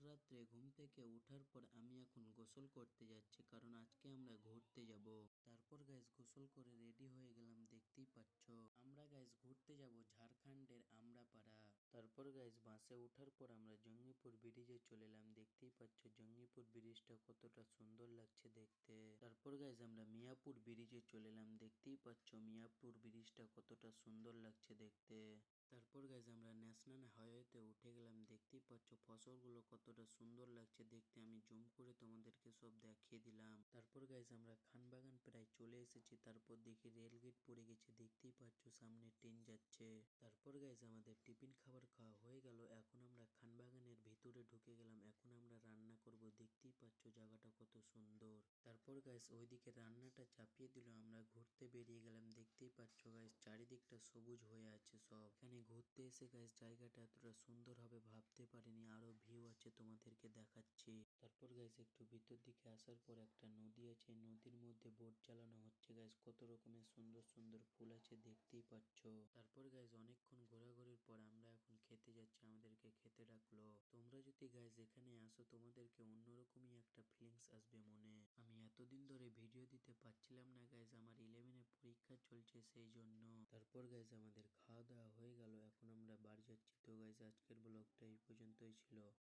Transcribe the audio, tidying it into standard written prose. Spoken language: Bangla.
রাত্রে ঘুম থেকে ওঠার পর আমি এখন গোসল করতে যাচ্ছি, কারণ আজকে আমরা ঘুরতে যাব। তারপর গাইস গোসল করে রেডি হয়ে গেলাম, দেখতেই পাচ্ছ। আমরা গাইস ঘুরতে যাব ঝাড়খণ্ডের আমরাপাড়া। তারপর গাইস বাসে ওঠার পর আমরা জঙ্গিপুর ব্রিজে চলে এলাম, দেখতেই পাচ্ছ জঙ্গিপুর ব্রিজটা কতটা সুন্দর লাগছে দেখতে। তারপর গাইস আমরা মিয়াপুর ব্রিজে চলে এলাম, দেখতেই পাচ্ছ মিয়াপুর ব্রিজটা কতটা সুন্দর লাগছে দেখতে। তারপর গাইজ আমরা ন্যাশনাল হাইওয়েতে উঠে গেলাম, দেখতেই পাচ্ছ ফসলগুলো কতটা সুন্দর লাগছে দেখতে। আমি জুম করে তোমাদেরকে সব দেখিয়ে দিলাম। তারপর গাইজ আমরা খানবাগান প্রায় চলে এসেছি। তারপর দেখি রেল গেট পড়ে গেছে, দেখতেই পাচ্ছ সামনে ট্রেন যাচ্ছে। তারপর গাইজ আমাদের টিফিন খাবার খাওয়া হয়ে গেল। এখন আমরা খানবাগানের ভিতরে ঢুকে গেলাম। এখন আমরা রান্না করব, দেখতেই পাচ্ছ জায়গাটা কত সুন্দর। তারপর গাইজ ওইদিকে রান্নাটা চাপিয়ে দিল, আমরা ঘুরতে বেরিয়ে গেলাম, দেখতেই পাচ্ছ গাইজ চারিদিকটা সবুজ হয়ে আছে সব। এখানে ঘুরতে এসে গাইজ জায়গাটা এতটা সুন্দর হবে ভাবতে পারিনি। আরো ভিউ আছে, তোমাদেরকে দেখাচ্ছি। তারপর গাইজ একটু ভিতর দিকে আসার পর একটা নদী আছে, নদীর মধ্যে বোট চালানো হচ্ছে গাইজ। কত রকমের সুন্দর সুন্দর ফুল আছে, দেখতেই পাচ্ছ। তারপর গাইজ অনেকক্ষণ ঘোরাঘুরির পর আমরা এখন খেতে যাচ্ছি, আমাদেরকে খেতে ডাকলো। তোমরা যদি গাইজ এখানে আসো তোমাদেরকে অন্যরকমই একটা ফিলিংস আসবে মনে। আমি এতদিন ধরে ভিডিও দিতে পারছিলাম না গাইজ, আমার 11 পরীক্ষা চলছে সেই জন্য। তারপর গাইজ আমাদের খাওয়া দাওয়া হয়ে গেল, এখন আমরা বাড়ি যাচ্ছি। তো গাইজ আজকের ব্লগটা এই পর্যন্তই ছিল।